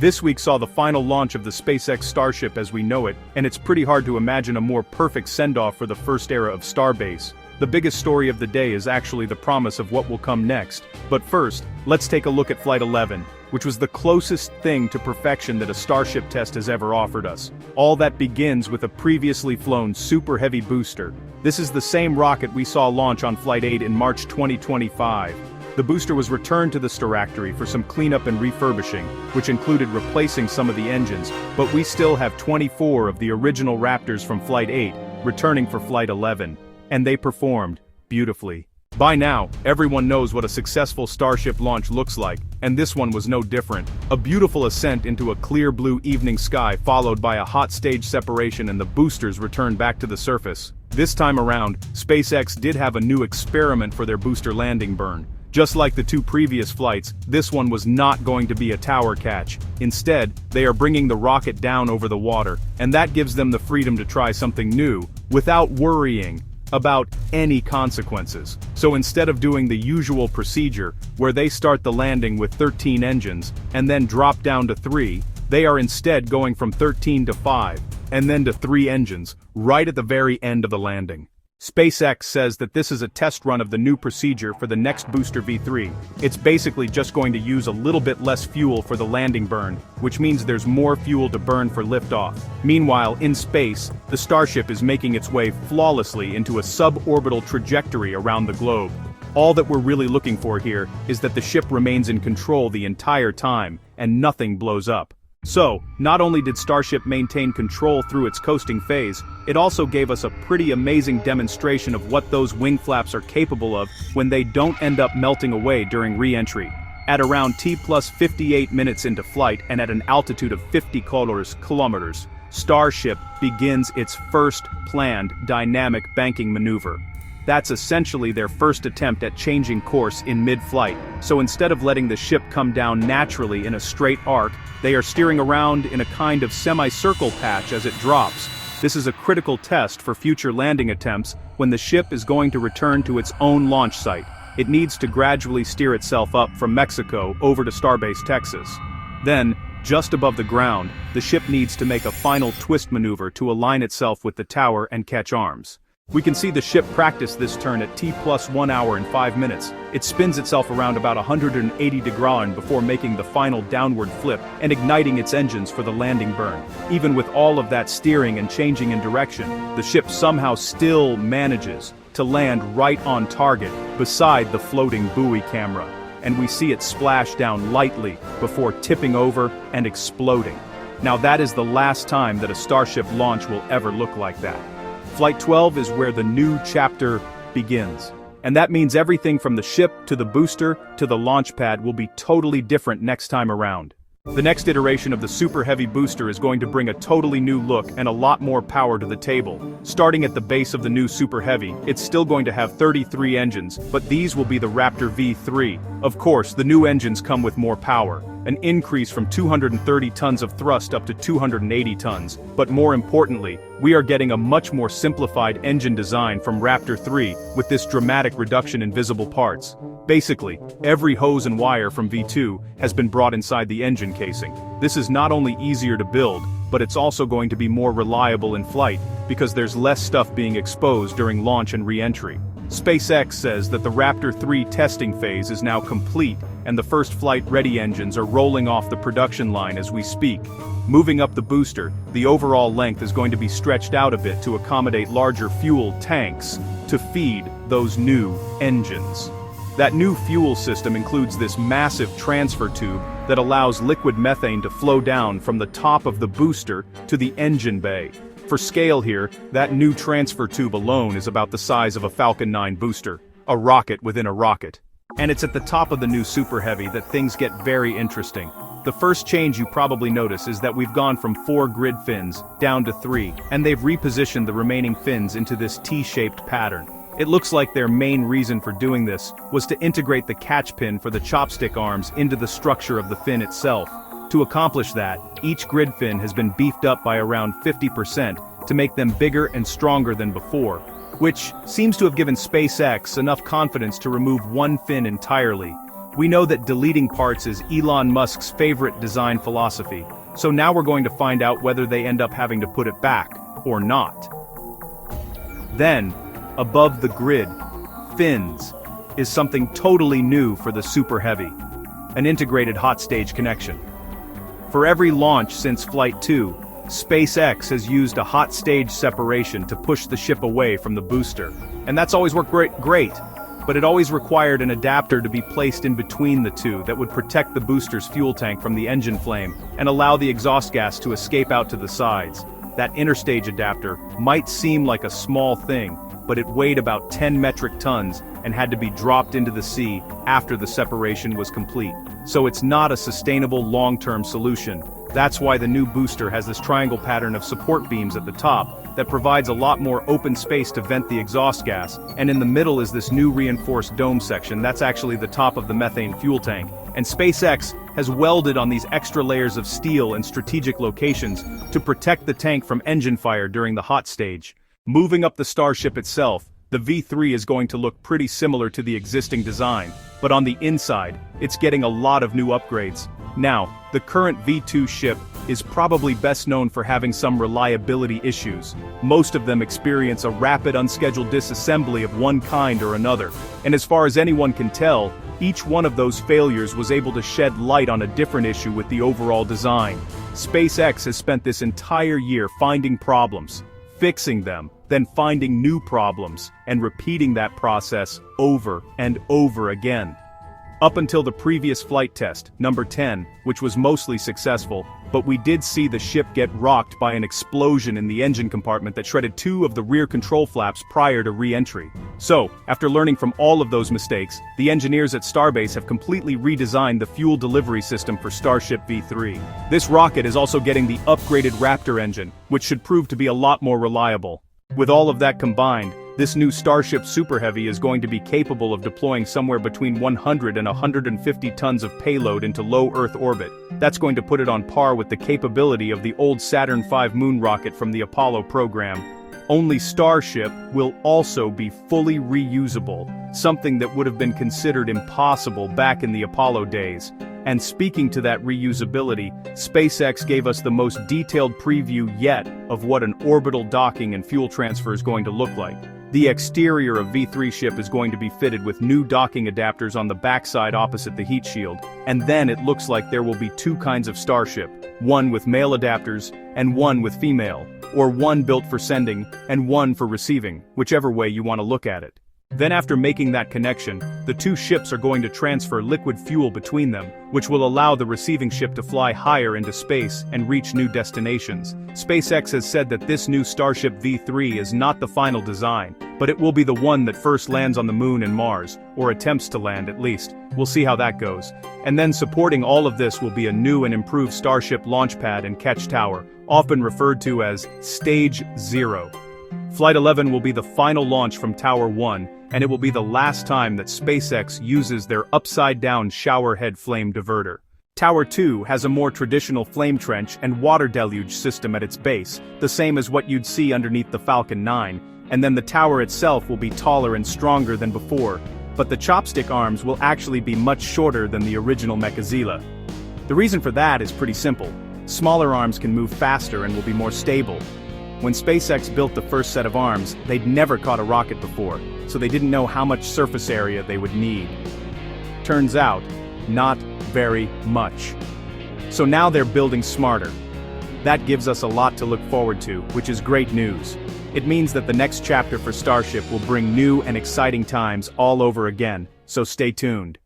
This week saw the final launch of the SpaceX Starship as we know it, and it's pretty hard to imagine a more perfect send-off for the first era of Starbase. The biggest story of the day is actually the promise of what will come next. But first, let's take a look at Flight 11, which was the closest thing to perfection that a Starship test has ever offered us. All that begins with a previously flown Super Heavy booster. This is the same rocket we saw launch on Flight 8 in March 2025. The booster was returned to the Staractory for some cleanup and refurbishing, which included replacing some of the engines, but we still have 24 of the original Raptors from Flight 8, returning for Flight 11. And they performed beautifully. By now, everyone knows what a successful Starship launch looks like, and this one was no different. A beautiful ascent into a clear blue evening sky followed by a hot stage separation and the boosters returned back to the surface. This time around, SpaceX did have a new experiment for their booster landing burn. Just like the two previous flights, this one was not going to be a tower catch. Instead, they are bringing the rocket down over the water, and that gives them the freedom to try something new, without worrying about any consequences. So instead of doing the usual procedure, where they start the landing with 13 engines, and then drop down to 3, they are instead going from 13 to 5, and then to 3 engines, right at the very end of the landing. SpaceX says that this is a test run of the new procedure for the next booster V3. It's basically just going to use a little bit less fuel for the landing burn, which means there's more fuel to burn for liftoff. Meanwhile, in space, the Starship is making its way flawlessly into a suborbital trajectory around the globe. All that we're really looking for here is that the ship remains in control the entire time, and nothing blows up. So, not only did Starship maintain control through its coasting phase, it also gave us a pretty amazing demonstration of what those wing flaps are capable of when they don't end up melting away during re-entry. At around T plus 58 minutes into flight and at an altitude of 50 kilometers, Starship begins its first planned dynamic banking maneuver. That's essentially their first attempt at changing course in mid-flight, so instead of letting the ship come down naturally in a straight arc, they are steering around in a kind of semicircle patch as it drops. This is a critical test for future landing attempts when the ship is going to return to its own launch site. It needs to gradually steer itself up from Mexico over to Starbase Texas. Then, just above the ground, the ship needs to make a final twist maneuver to align itself with the tower and catch arms. We can see the ship practice this turn at T plus 1 hour and 5 minutes. It spins itself around about 180 degrees before making the final downward flip and igniting its engines for the landing burn. Even with all of that steering and changing in direction, the ship somehow still manages to land right on target beside the floating buoy camera. And we see it splash down lightly before tipping over and exploding. Now that is the last time that a Starship launch will ever look like that. Flight 12 is where the new chapter begins. And that means everything from the ship to the booster to the launch pad will be totally different next time around. The next iteration of the Super Heavy booster is going to bring a totally new look and a lot more power to the table. Starting at the base of the new Super Heavy, it's still going to have 33 engines, but these will be the Raptor V3. Of course, the new engines come with more power, an increase from 230 tons of thrust up to 280 tons, but more importantly, we are getting a much more simplified engine design from Raptor 3 with this dramatic reduction in visible parts. Basically, every hose and wire from V2 has been brought inside the engine casing. This is not only easier to build, but it's also going to be more reliable in flight, because there's less stuff being exposed during launch and re-entry. SpaceX says that the Raptor 3 testing phase is now complete, and the first flight-ready engines are rolling off the production line as we speak. Moving up the booster, the overall length is going to be stretched out a bit to accommodate larger fuel tanks to feed those new engines. That new fuel system includes this massive transfer tube that allows liquid methane to flow down from the top of the booster to the engine bay. For scale here, that new transfer tube alone is about the size of a Falcon 9 booster, a rocket within a rocket. And it's at the top of the new Super Heavy that things get very interesting. The first change you probably notice is that we've gone from 4 grid fins down to 3, and they've repositioned the remaining fins into this T-shaped pattern. It looks like their main reason for doing this was to integrate the catch pin for the chopstick arms into the structure of the fin itself. To accomplish that, each grid fin has been beefed up by around 50% to make them bigger and stronger than before, which seems to have given SpaceX enough confidence to remove one fin entirely. We know that deleting parts is Elon Musk's favorite design philosophy, so now we're going to find out whether they end up having to put it back, or not. Then, above the grid, fins, is something totally new for the Super Heavy. An integrated hot stage connection. For every launch since Flight 2, SpaceX has used a hot stage separation to push the ship away from the booster. And that's always worked great, but it always required an adapter to be placed in between the two that would protect the booster's fuel tank from the engine flame and allow the exhaust gas to escape out to the sides. That interstage adapter might seem like a small thing, but it weighed about 10 metric tons and had to be dropped into the sea after the separation was complete. So it's not a sustainable long-term solution. That's why the new booster has this triangle pattern of support beams at the top that provides a lot more open space to vent the exhaust gas, and in the middle is this new reinforced dome section that's actually the top of the methane fuel tank. And SpaceX has welded on these extra layers of steel in strategic locations to protect the tank from engine fire during the hot stage. Moving up the Starship itself, the V3 is going to look pretty similar to the existing design, but on the inside, it's getting a lot of new upgrades. Now, the current V2 ship is probably best known for having some reliability issues. Most of them experience a rapid unscheduled disassembly of one kind or another, and as far as anyone can tell, each one of those failures was able to shed light on a different issue with the overall design. SpaceX has spent this entire year finding problems, fixing them, then finding new problems, and repeating that process over and over again. Up until the previous flight test, number 10, which was mostly successful, but we did see the ship get rocked by an explosion in the engine compartment that shredded 2 of the rear control flaps prior to re-entry. So, after learning from all of those mistakes, the engineers at Starbase have completely redesigned the fuel delivery system for Starship V3. This rocket is also getting the upgraded Raptor engine, which should prove to be a lot more reliable. With all of that combined, this new Starship Super Heavy is going to be capable of deploying somewhere between 100 and 150 tons of payload into low Earth orbit. That's going to put it on par with the capability of the old Saturn V moon rocket from the Apollo program. Only Starship will also be fully reusable, something that would have been considered impossible back in the Apollo days. And speaking to that reusability, SpaceX gave us the most detailed preview yet of what an orbital docking and fuel transfer is going to look like. The exterior of V3 ship is going to be fitted with new docking adapters on the backside opposite the heat shield, and then it looks like there will be 2 kinds of Starship, one with male adapters and one with female, or one built for sending and one for receiving, whichever way you want to look at it. Then after making that connection, the 2 ships are going to transfer liquid fuel between them, which will allow the receiving ship to fly higher into space and reach new destinations. SpaceX has said that this new Starship V3 is not the final design, but it will be the one that first lands on the Moon and Mars, or attempts to land at least. We'll see how that goes. And then supporting all of this will be a new and improved Starship launch pad and catch tower, often referred to as Stage 0. Flight 11 will be the final launch from Tower 1, and it will be the last time that SpaceX uses their upside-down showerhead flame diverter. Tower 2 has a more traditional flame trench and water deluge system at its base, the same as what you'd see underneath the Falcon 9, and then the tower itself will be taller and stronger than before, but the chopstick arms will actually be much shorter than the original Mechazilla. The reason for that is pretty simple. Smaller arms can move faster and will be more stable. When SpaceX built the first set of arms, they'd never caught a rocket before, so they didn't know how much surface area they would need. Turns out, not very much. So now they're building smarter. That gives us a lot to look forward to, which is great news. It means that the next chapter for Starship will bring new and exciting times all over again, so stay tuned.